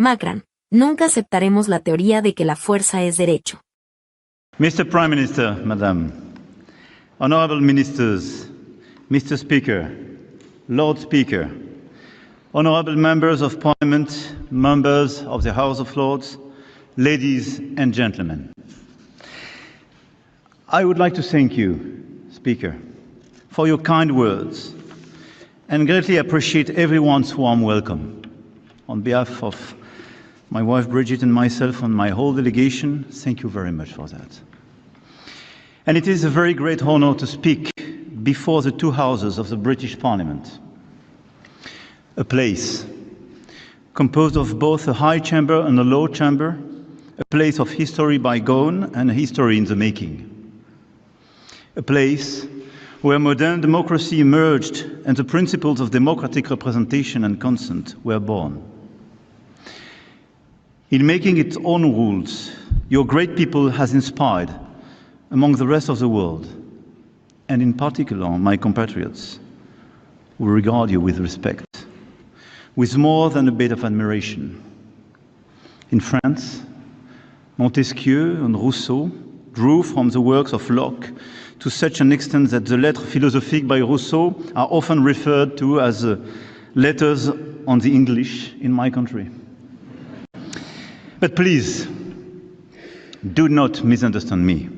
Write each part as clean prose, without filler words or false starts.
Macron, nunca aceptaremos la teoría de que la fuerza es derecho. Mr. Prime Minister, Madam, Honourable Ministers, Mr. Speaker, Lord Speaker, Honourable Members of Parliament, Members of the House of Lords, ladies and gentlemen. I would like to thank you, Speaker, for your kind words and greatly appreciate everyone's warm welcome. On behalf of my wife Bridget and myself and my whole delegation, thank you very much for that. And it is a very great honor to speak before the two houses of the British Parliament. A place composed of both a high chamber and a low chamber, a place of history bygone and a history in the making. A place where modern democracy emerged and the principles of democratic representation and consent were born. In making its own rules, your great people has inspired, among the rest of the world, and in particular my compatriots, who regard you with respect, with more than a bit of admiration. In France, Montesquieu and Rousseau drew from the works of Locke to such an extent that the Lettres philosophiques by Rousseau are often referred to as letters on the English in my country. But please, do not misunderstand me.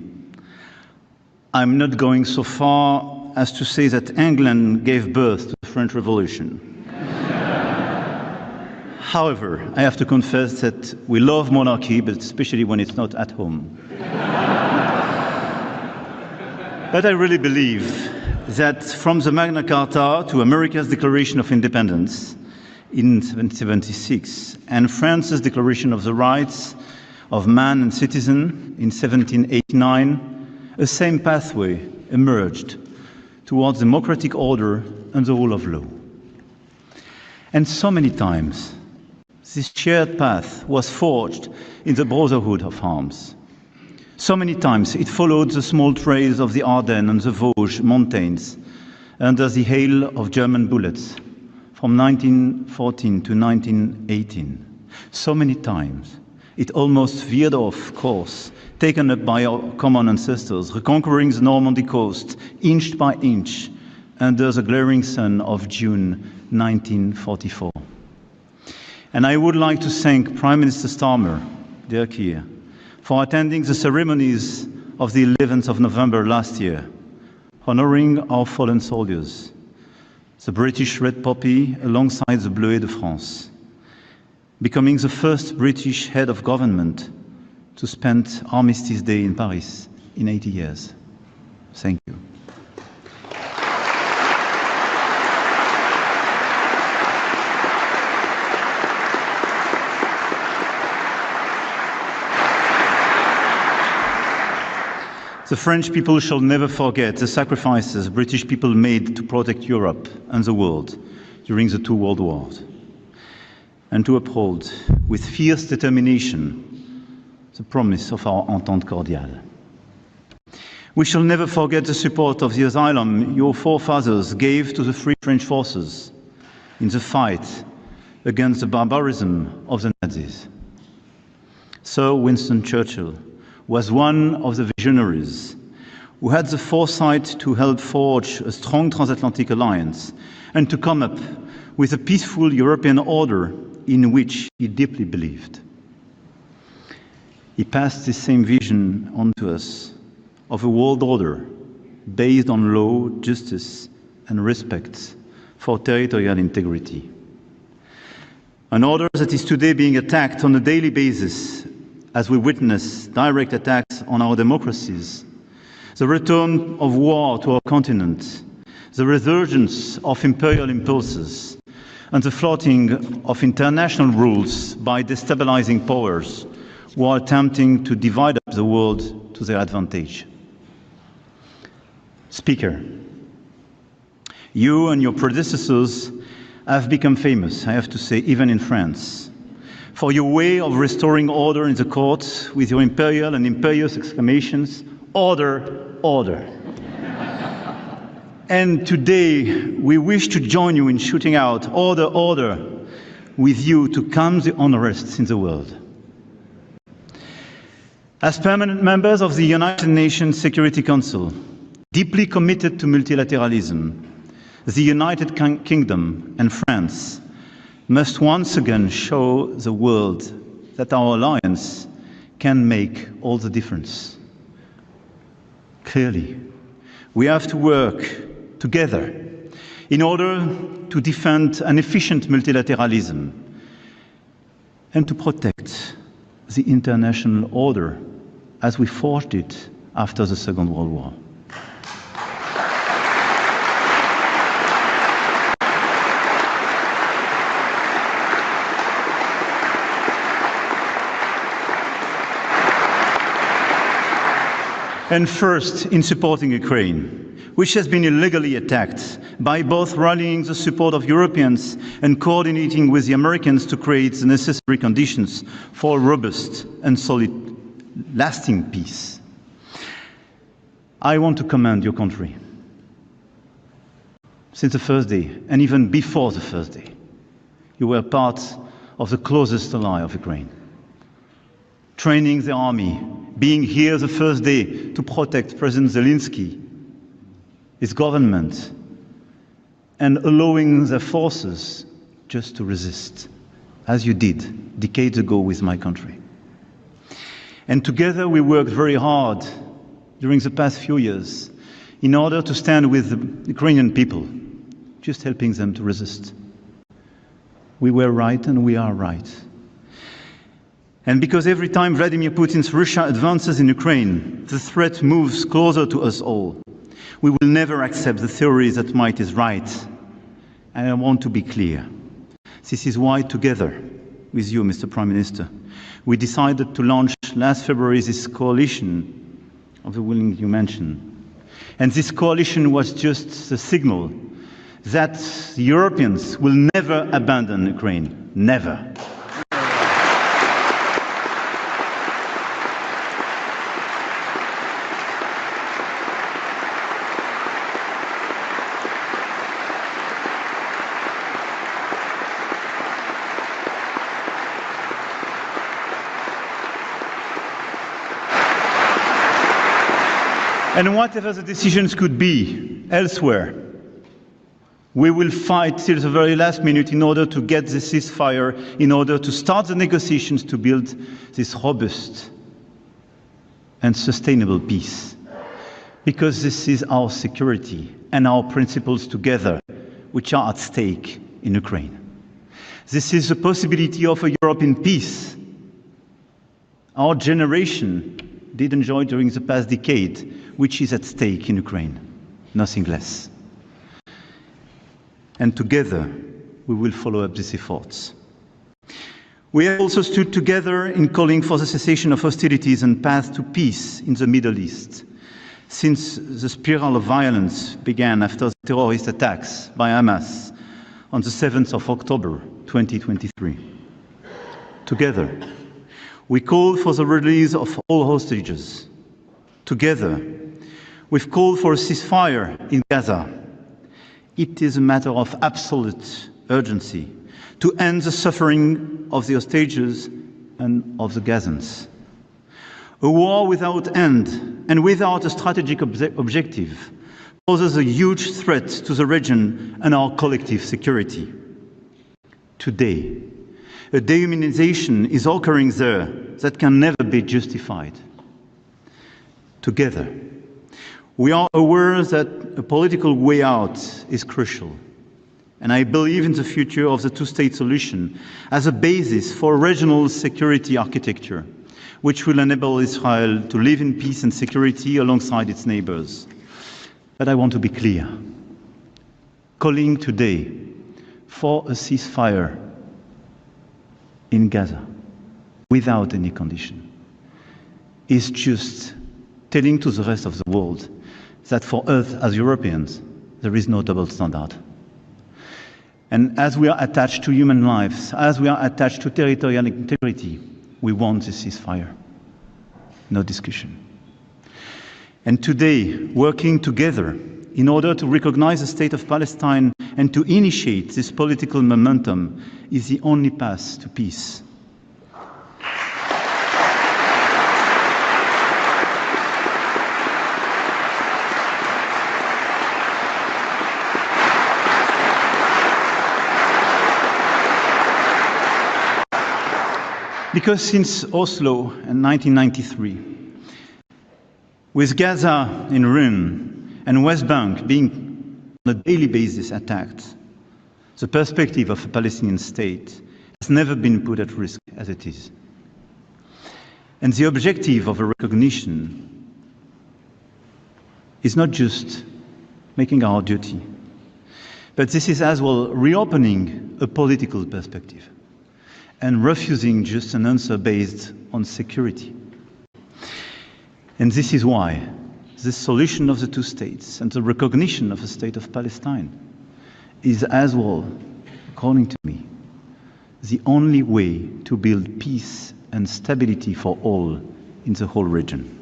I'm not going so far as to say that England gave birth to the French Revolution. However, I have to confess that we love monarchy, but especially when it's not at home. But I really believe that from the Magna Carta to America's Declaration of Independence in 1776 and France's Declaration of the Rights of Man and Citizen in 1789, a same pathway emerged towards democratic order and the rule of law. And so many times, this shared path was forged in the brotherhood of arms. So many times it followed the small trails of the Ardennes and the Vosges mountains under the hail of German bullets from 1914 to 1918. So many times it almost veered off course, taken up by our common ancestors, reconquering the Normandy coast inch by inch under the glaring sun of June 1944. And I would like to thank Prime Minister Starmer, dear Keir, for attending the ceremonies of the 11th of November last year, honoring our fallen soldiers, the British Red Poppy alongside the Bleuet de France, becoming the first British head of government to spend Armistice Day in Paris in 80 years. Thank you. The French people shall never forget the sacrifices British people made to protect Europe and the world during the two world wars, and to uphold with fierce determination the promise of our entente cordiale. We shall never forget the support of the asylum your forefathers gave to the Free French forces in the fight against the barbarism of the Nazis. Sir Winston Churchill was one of the visionaries who had the foresight to help forge a strong transatlantic alliance and to come up with a peaceful European order in which he deeply believed. He passed this same vision on to us of a world order based on law, justice, and respect for territorial integrity. An order that is today being attacked on a daily basis as we witness direct attacks on our democracies, the return of war to our continent, the resurgence of imperial impulses, and the flouting of international rules by destabilizing powers who are attempting to divide up the world to their advantage. Speaker, you and your predecessors have become famous, I have to say, even in France, for your way of restoring order in the courts with your imperial and imperious exclamations, "Order, order." And today we wish to join you in shooting out, "Order, order," with you to calm the unrest in the world. As permanent members of the United Nations Security Council, deeply committed to multilateralism, the United Kingdom and France must once again show the world that our alliance can make all the difference. Clearly, we have to work together in order to defend an efficient multilateralism and to protect the international order as we forged it after the Second World War. And first, in supporting Ukraine, which has been illegally attacked, by both rallying the support of Europeans and coordinating with the Americans to create the necessary conditions for a robust and solid, lasting peace. I want to commend your country. Since the first day, and even before the first day, you were part of the closest ally of Ukraine. Training the army, being here the first day to protect President Zelensky, his government, and allowing their forces just to resist, as you did decades ago with my country. And together we worked very hard during the past few years in order to stand with the Ukrainian people, just helping them to resist. We were right and we are right. And because every time Vladimir Putin's Russia advances in Ukraine, the threat moves closer to us all. We will never accept the theory that might is right. And I want to be clear. This is why, together with you, Mr. Prime Minister, we decided to launch last February this coalition of the willing you mentioned. And this coalition was just the signal that the Europeans will never abandon Ukraine. Never. And whatever the decisions could be elsewhere, we will fight till the very last minute in order to get the ceasefire, in order to start the negotiations to build this robust and sustainable peace. Because this is our security and our principles together which are at stake in Ukraine. This is the possibility of a Europe in peace. Our generation did enjoy during the past decade, which is at stake in Ukraine, nothing less. And together, we will follow up these efforts. We have also stood together in calling for the cessation of hostilities and path to peace in the Middle East, since the spiral of violence began after the terrorist attacks by Hamas on the 7th of October 2023. Together, we call for the release of all hostages. Together, we've called for a ceasefire in Gaza. It is a matter of absolute urgency to end the suffering of the hostages and of the Gazans. A war without end and without a strategic objective poses a huge threat to the region and our collective security. Today, a dehumanization is occurring there that can never be justified. Together, we are aware that a political way out is crucial, and I believe in the future of the two-state solution as a basis for regional security architecture, which will enable Israel to live in peace and security alongside its neighbors. But I want to be clear. Calling today for a ceasefire in Gaza without any condition is just telling to the rest of the world that for us as Europeans, there is no double standard. And as we are attached to human lives, as we are attached to territorial integrity, we want a ceasefire. No discussion. And today, working together in order to recognize the state of Palestine and to initiate this political momentum is the only path to peace. Because since Oslo in 1993, with Gaza in ruin and West Bank being on a daily basis attacked, the perspective of a Palestinian state has never been put at risk as it is. And the objective of a recognition is not just making our duty, but this is as well reopening a political perspective and refusing just an answer based on security. And this is why the solution of the two states and the recognition of a state of Palestine is as well, according to me, the only way to build peace and stability for all in the whole region.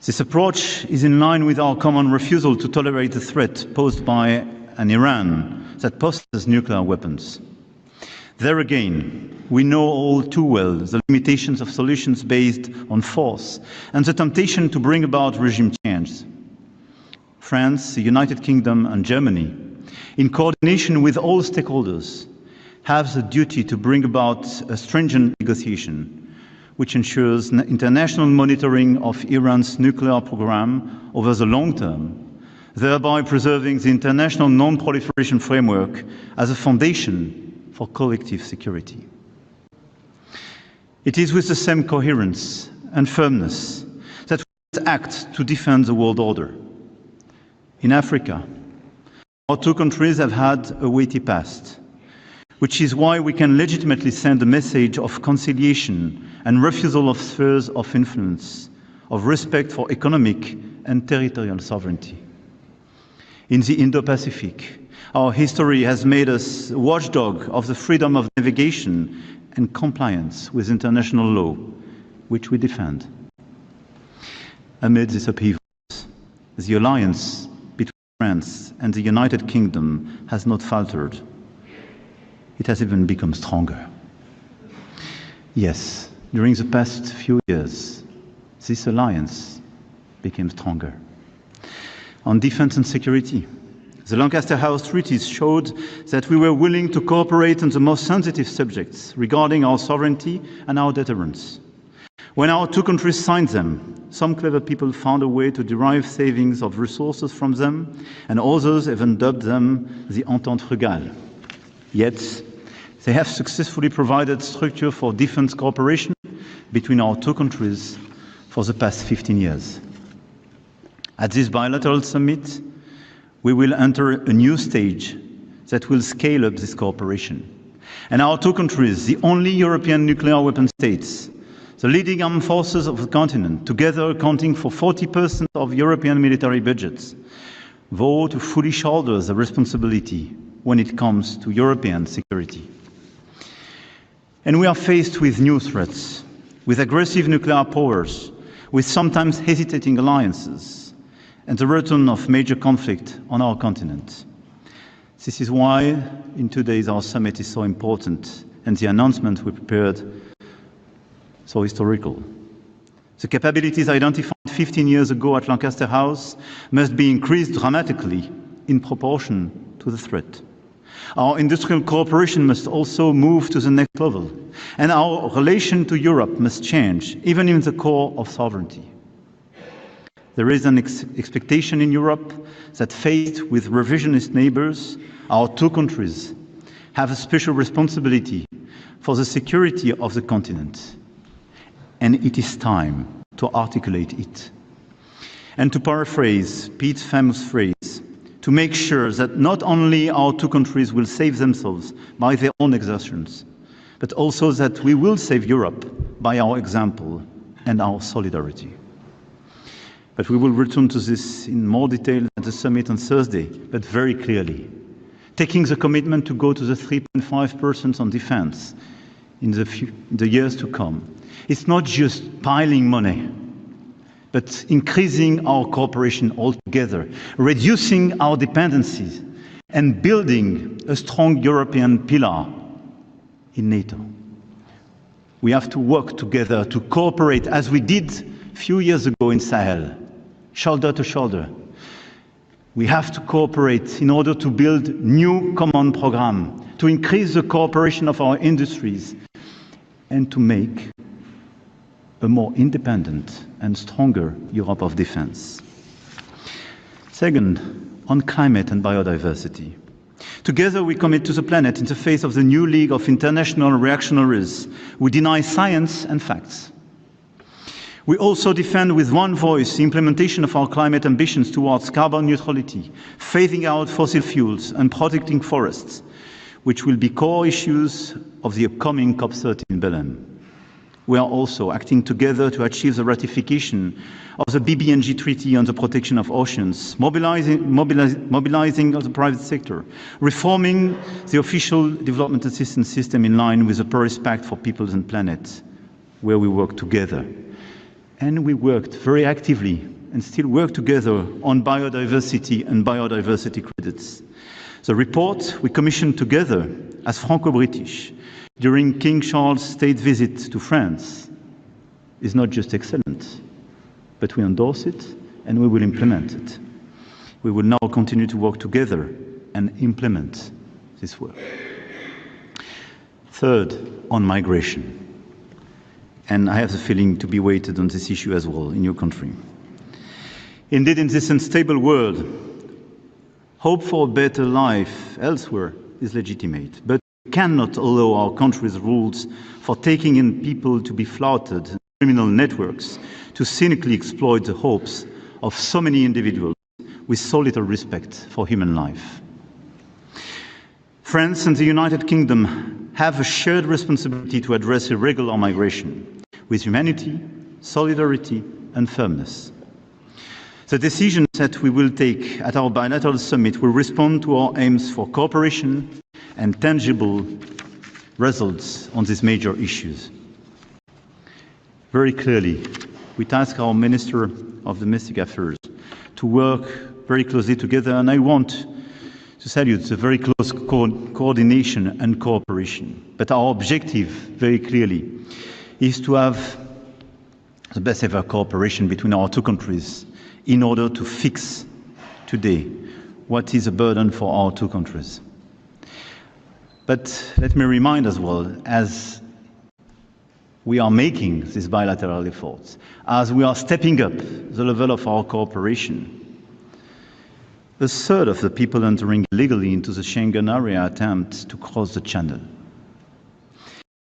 This approach is in line with our common refusal to tolerate the threat posed by an Iran that possesses nuclear weapons. There again, we know all too well the limitations of solutions based on force and the temptation to bring about regime change. France, the United Kingdom and Germany, in coordination with all stakeholders, have the duty to bring about a stringent negotiation which ensures international monitoring of Iran's nuclear program over the long term, thereby preserving the international non-proliferation framework as a foundation for collective security. It is with the same coherence and firmness that we act to defend the world order. In Africa, our two countries have had a weighty past, which is why we can legitimately send a message of conciliation and refusal of spheres of influence, of respect for economic and territorial sovereignty. In the Indo-Pacific, our history has made us a watchdog of the freedom of navigation and compliance with international law, which we defend. Amid this upheaval, the alliance between France and the United Kingdom has not faltered. It has even become stronger. Yes, during the past few years, this alliance became stronger. On defense and security, the Lancaster House treaties showed that we were willing to cooperate on the most sensitive subjects regarding our sovereignty and our deterrence. When our two countries signed them, some clever people found a way to derive savings of resources from them, and others even dubbed them the Entente Frugale. Yet, they have successfully provided structure for defense cooperation between our two countries for the past 15 years. At this bilateral summit, we will enter a new stage that will scale up this cooperation. And our two countries, the only European nuclear weapon states, the leading armed forces of the continent, together accounting for 40% of European military budgets, vow to fully shoulder the responsibility when it comes to European security. And we are faced with new threats, with aggressive nuclear powers, with sometimes hesitating alliances, and the return of major conflict on our continent. This is why, in 2 days, our summit is so important, and the announcement we prepared so historical. The capabilities identified 15 years ago at Lancaster House must be increased dramatically in proportion to the threat. Our industrial cooperation must also move to the next level, and our relation to Europe must change, even in the core of sovereignty. There is an expectation in Europe that, faced with revisionist neighbors, our two countries have a special responsibility for the security of the continent. And it is time to articulate it. And to paraphrase Pete's famous phrase, to make sure that not only our two countries will save themselves by their own exertions, but also that we will save Europe by our example and our solidarity. But we will return to this in more detail at the summit on Thursday, but very clearly, taking the commitment to go to the 3.5% on defense in the years to come. It's not just piling money. but increasing our cooperation altogether, reducing our dependencies, and building a strong European pillar in NATO. We have to work together to cooperate as we did a few years ago in Sahel, shoulder to shoulder. We have to cooperate in order to build new common programs, to increase the cooperation of our industries, and to make a more independent and stronger Europe of defense. Second, on climate and biodiversity. Together we commit to the planet in the face of the new league of international reactionaries who deny science and facts. We also defend with one voice the implementation of our climate ambitions towards carbon neutrality, phasing out fossil fuels and protecting forests, which will be core issues of the upcoming COP30 in Belém. We are also acting together to achieve the ratification of the BBNG Treaty on the protection of oceans, mobilizing the private sector, reforming the official development assistance system in line with the Paris Pact for Peoples and Planet, where we work together. And we worked very actively and still work together on biodiversity and biodiversity credits. The report we commissioned together as Franco-British during King Charles' state visit to France is not just excellent, but we endorse it and we will implement it. We will now continue to work together and implement this work. Third, on migration. And I have the feeling to be weighted on this issue as well in your country. Indeed, in this unstable world, hope for a better life elsewhere is legitimate, but we cannot allow our country's rules for taking in people to be flouted, criminal networks to cynically exploit the hopes of so many individuals with so little respect for human life. France and the United Kingdom have a shared responsibility to address irregular migration with humanity, solidarity, and firmness. The decisions that we will take at our bilateral summit will respond to our aims for cooperation and tangible results on these major issues. Very clearly, we task our Minister of Domestic Affairs to work very closely together, and I want to salute the very close coordination and cooperation. But our objective, very clearly, is to have the best ever cooperation between our two countries in order to fix today what is a burden for our two countries. But let me remind as well, as we are making these bilateral efforts, as we are stepping up the level of our cooperation, a third of the people entering illegally into the Schengen area attempt to cross the channel.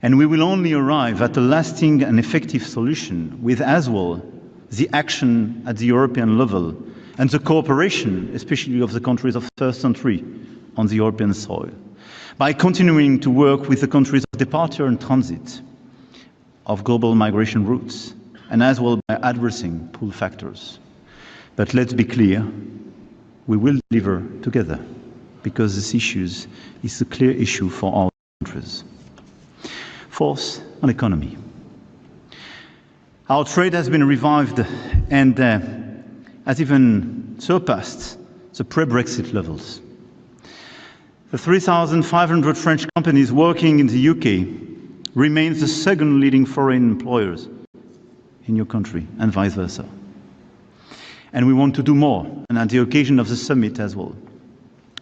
And we will only arrive at a lasting and effective solution with as well the action at the European level and the cooperation, especially of the countries of first entry on the European soil, by continuing to work with the countries of departure and transit of global migration routes, and as well by addressing pull factors. But let's be clear, we will deliver together, because this issue is a clear issue for our countries. Fourth, on economy. Our trade has been revived and has even surpassed the pre-Brexit levels. The 3,500 French companies working in the UK remains the second leading foreign employers in your country, and vice versa. And we want to do more, and at the occasion of the summit as well.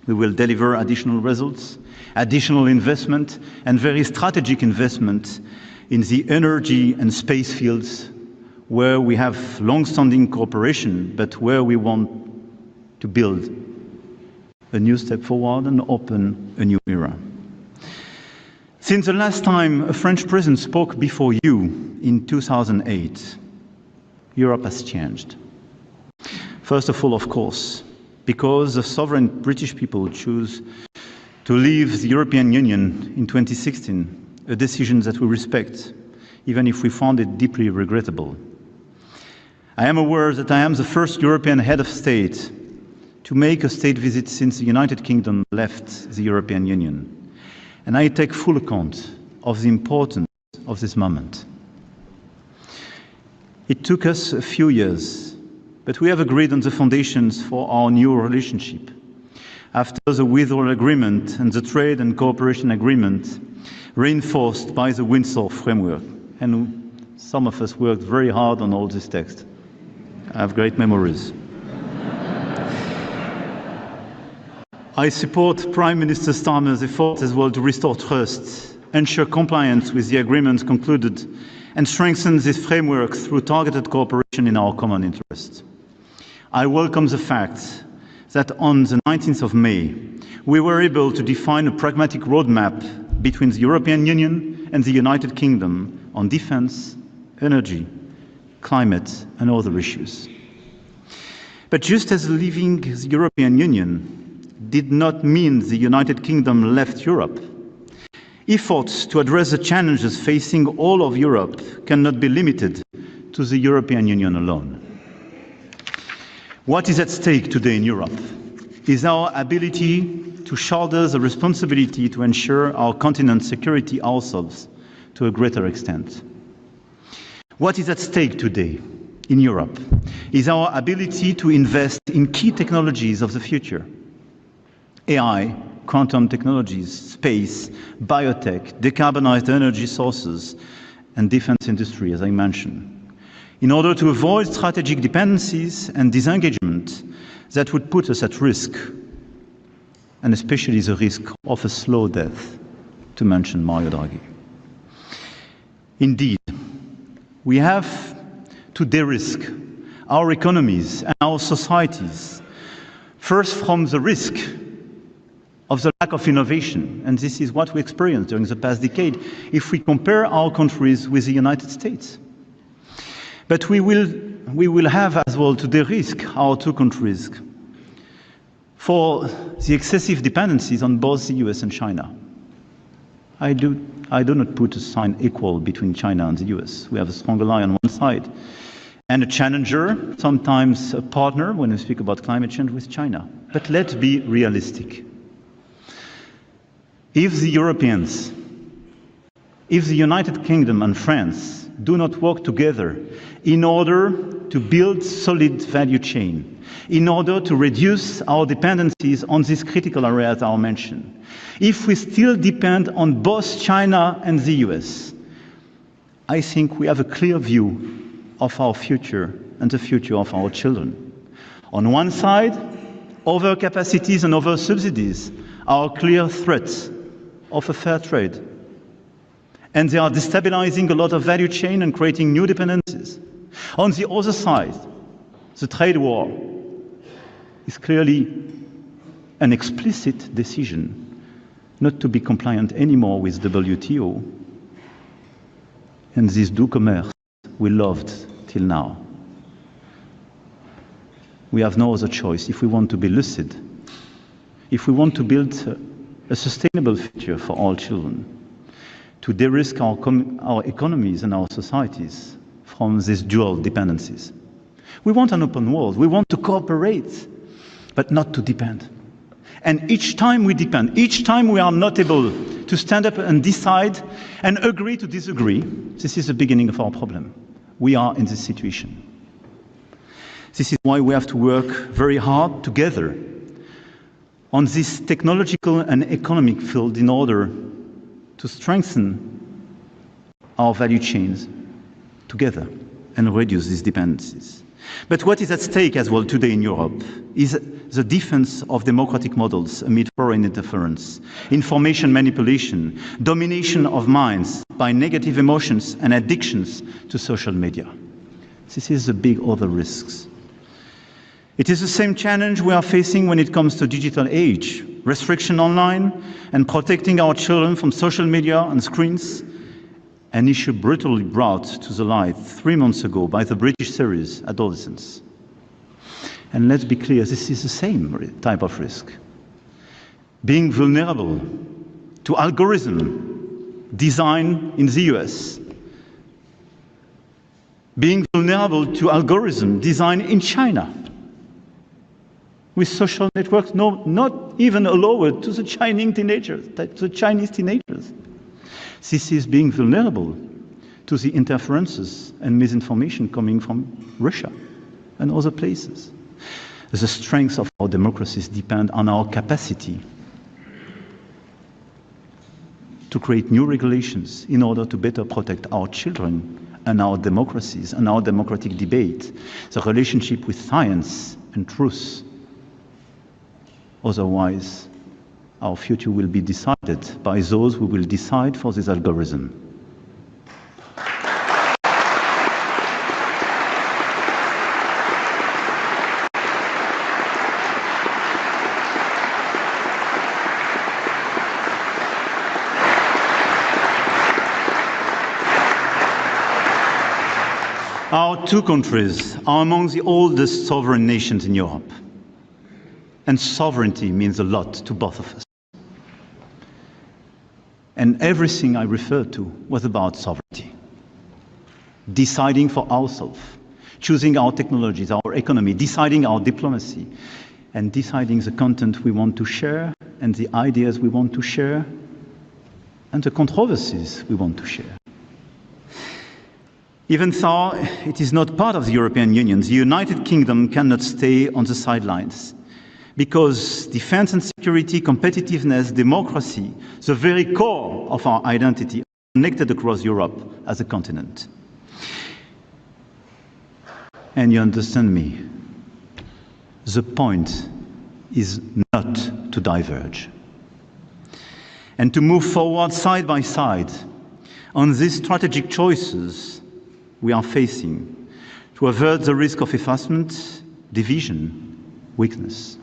We will deliver additional results, additional investment, and very strategic investment in the energy and space fields where we have long-standing cooperation, but where we want to build a new step forward and open a new era. Since the last time a French president spoke before you in 2008, Europe has changed. First of all, of course, because the sovereign British people choose to leave the European Union in 2016, a decision that we respect, even if we found it deeply regrettable. I am aware that I am the first European head of state to make a state visit since the United Kingdom left the European Union, and I take full account of the importance of this moment. It took us a few years, but we have agreed on the foundations for our new relationship. After the withdrawal agreement and the trade and cooperation agreement, reinforced by the Windsor framework, and some of us worked very hard on all this text. I have great memories. I support Prime Minister Starmer's efforts as well to restore trust, ensure compliance with the agreements concluded, and strengthen this framework through targeted cooperation in our common interest. I welcome the fact that on the 19th of May, we were able to define a pragmatic roadmap between the European Union and the United Kingdom on defense, energy, climate, and other issues. But just as leaving the European Union did not mean the United Kingdom left Europe, efforts to address the challenges facing all of Europe cannot be limited to the European Union alone. What is at stake today in Europe is our ability to shoulder the responsibility to ensure our continent's security ourselves to a greater extent. What is at stake today in Europe is our ability to invest in key technologies of the future. AI, quantum technologies, space, biotech, decarbonized energy sources, and defense industry, as I mentioned, in order to avoid strategic dependencies and disengagement that would put us at risk, and especially the risk of a slow death, to mention Mario Draghi. Indeed, we have to de-risk our economies and our societies, first from the risk of the lack of innovation, and this is what we experienced during the past decade if we compare our countries with the United States. But we will have as well to de-risk our two countries for the excessive dependencies on both the US and China. I do not put a sign equal between China and the US. We have a strong ally on one side and a challenger, sometimes a partner when we speak about climate change with China. But let's be realistic. If the Europeans, if the United Kingdom and France do not work together in order to build solid value chain, in order to reduce our dependencies on these critical areas I mentioned, if we still depend on both China and the US, I think we have a clear view of our future and the future of our children. On one side, overcapacities and over-subsidies are clear threats of a fair trade, and they are destabilizing a lot of value chain and creating new dependencies. On the other side, the trade war is clearly an explicit decision not to be compliant anymore with WTO and this doux commerce we loved till now. We have no other choice if we want to be lucid, if we want to build a sustainable future for all children, to de-risk our economies and our societies from these dual dependencies. We want an open world. We want to cooperate, but not to depend. And each time we depend, each time we are not able to stand up and decide and agree to disagree, this is the beginning of our problem. We are in this situation. This is why we have to work very hard together on this technological and economic field in order to strengthen our value chains together and reduce these dependencies. But what is at stake as well today in Europe is the defense of democratic models amid foreign interference, information manipulation, domination of minds by negative emotions and addictions to social media. This is the big other risks. It is the same challenge we are facing when it comes to digital age, restriction online, and protecting our children from social media and screens, an issue brutally brought to the light 3 months ago by the British series Adolescence. And let's be clear, this is the same type of risk. Being vulnerable to algorithm designed in the US, being vulnerable to algorithm designed in China, with social networks not even allowed to the Chinese teenagers. This is being vulnerable to the interferences and misinformation coming from Russia and other places. The strength of our democracies depend on our capacity to create new regulations in order to better protect our children and our democracies and our democratic debate, the relationship with science and truth. Otherwise, our future will be decided by those who will decide for this algorithm. Our two countries are among the oldest sovereign nations in Europe. And sovereignty means a lot to both of us. And everything I referred to was about sovereignty. Deciding for ourselves, choosing our technologies, our economy, deciding our diplomacy, and deciding the content we want to share, and the ideas we want to share, and the controversies we want to share. Even though it is not part of the European Union, the United Kingdom cannot stay on the sidelines, because defense and security, competitiveness, democracy, the very core of our identity, are connected across Europe as a continent. And you understand me, the point is not to diverge, and to move forward side by side on these strategic choices we are facing, to avert the risk of effacement, division, weakness.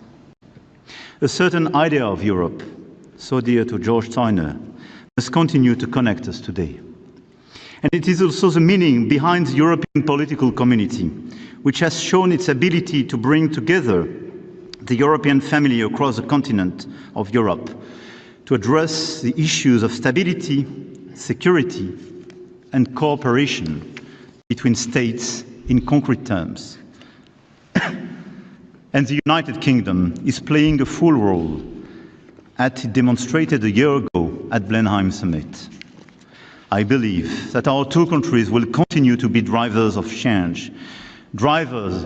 A certain idea of Europe, so dear to George Steiner, must continue to connect us today. And it is also the meaning behind the European political community, which has shown its ability to bring together the European family across the continent of Europe, to address the issues of stability, security, and cooperation between states in concrete terms. And the United Kingdom is playing a full role, as it demonstrated a year ago at Blenheim Summit. I believe that our two countries will continue to be drivers of change, drivers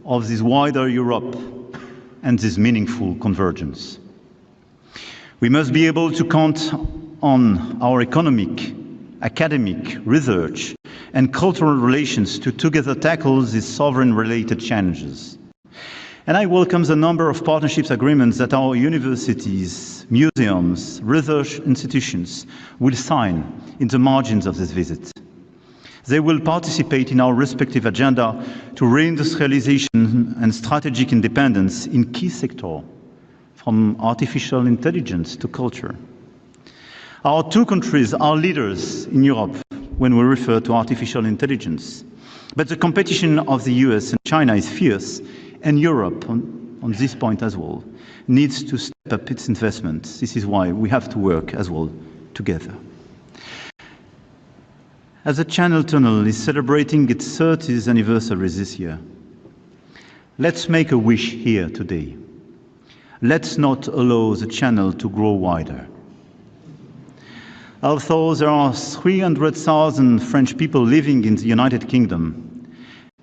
of this wider Europe and this meaningful convergence. We must be able to count on our economic, academic, research, and cultural relations to together tackle these sovereign-related challenges. And I welcome the number of partnerships agreements that our universities, museums, research institutions will sign in the margins of this visit. They will participate in our respective agenda to reindustrialization and strategic independence in key sectors, from artificial intelligence to culture. Our two countries are leaders in Europe when we refer to artificial intelligence. But the competition of the US and China is fierce, and Europe, on this point as well, needs to step up its investments. This is why we have to work as well together. As the Channel Tunnel is celebrating its 30th anniversary this year, let's make a wish here today. Let's not allow the channel to grow wider. Although there are 300,000 French people living in the United Kingdom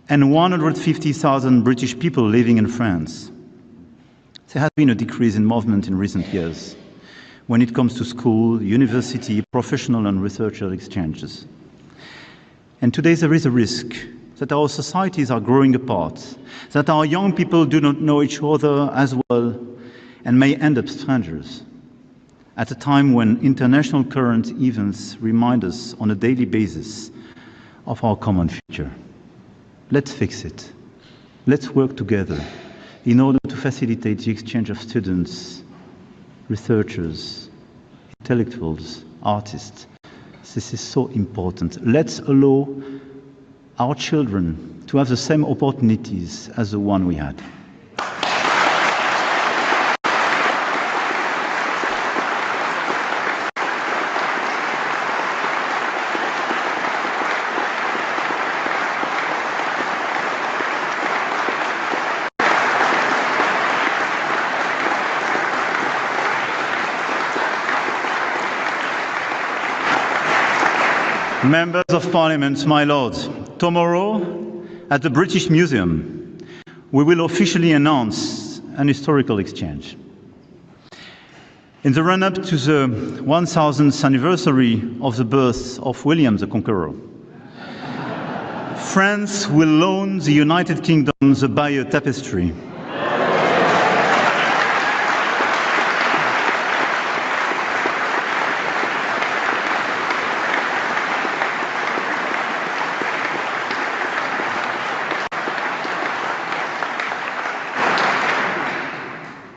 and 150,000 British people living in France, there has been a decrease in movement in recent years when it comes to school, university, professional and researcher exchanges. And today there is a risk that our societies are growing apart, that our young people do not know each other as well and may end up strangers. At a time when international current events remind us on a daily basis of our common future. Let's fix it. Let's work together in order to facilitate the exchange of students, researchers, intellectuals, artists. This is so important. Let's allow our children to have the same opportunities as the one we had. Members of Parliament, my lords, tomorrow at the British Museum, we will officially announce an historical exchange. In the run-up to the 1000th anniversary of the birth of William the Conqueror, France will loan the United Kingdom the Bayeux Tapestry.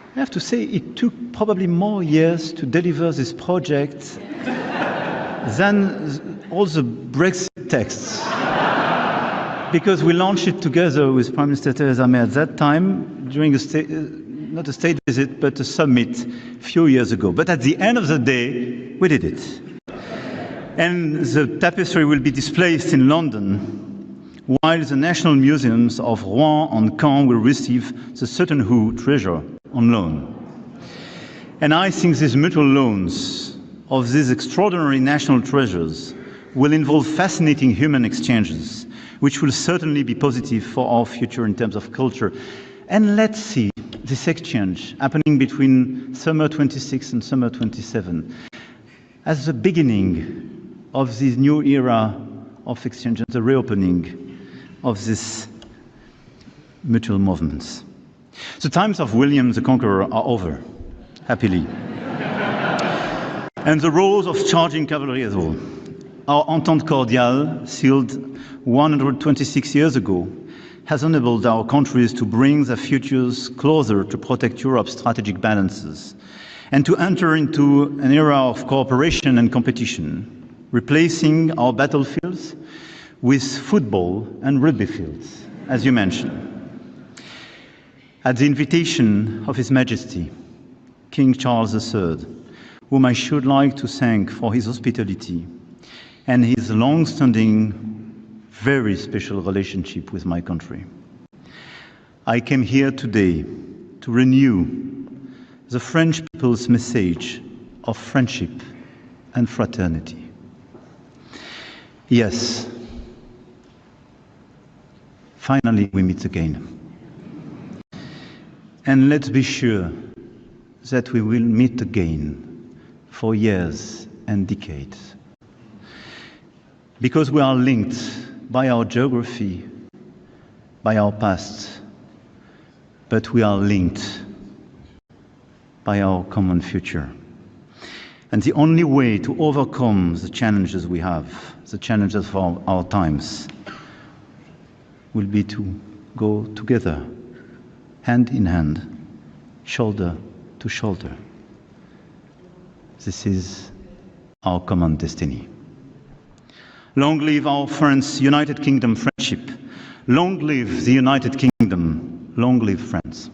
I have to say, it took probably more years to deliver this project than all the Brexit texts. Because we launched it together with Prime Minister Theresa May at that time, during not a state visit, but a summit a few years ago. But at the end of the day, we did it. And the tapestry will be displayed in London, while the National Museums of Rouen and Caen will receive the Sutton Hoo treasure on loan. And I think these mutual loans of these extraordinary national treasures will involve fascinating human exchanges, which will certainly be positive for our future in terms of culture. And let's see this exchange happening between summer 26 and summer 27 as the beginning of this new era of exchange and the reopening of these mutual movements. The times of William the Conqueror are over, happily. And the roles of charging cavalry as well. Our Entente Cordiale, sealed 126 years ago, has enabled our countries to bring their futures closer to protect Europe's strategic balances and to enter into an era of cooperation and competition, replacing our battlefields with football and rugby fields, as you mentioned. At the invitation of His Majesty, King Charles III, whom I should like to thank for his hospitality and his long-standing, very special relationship with my country, I came here today to renew the French people's message of friendship and fraternity. Yes, finally we meet again. And let's be sure that we will meet again for years and decades. Because we are linked by our geography, by our past, but we are linked by our common future. And the only way to overcome the challenges we have, the challenges of our times, will be to go together, hand in hand, shoulder to shoulder. This is our common destiny. Long live our United Kingdom friendship. Long live the United Kingdom. Long live France.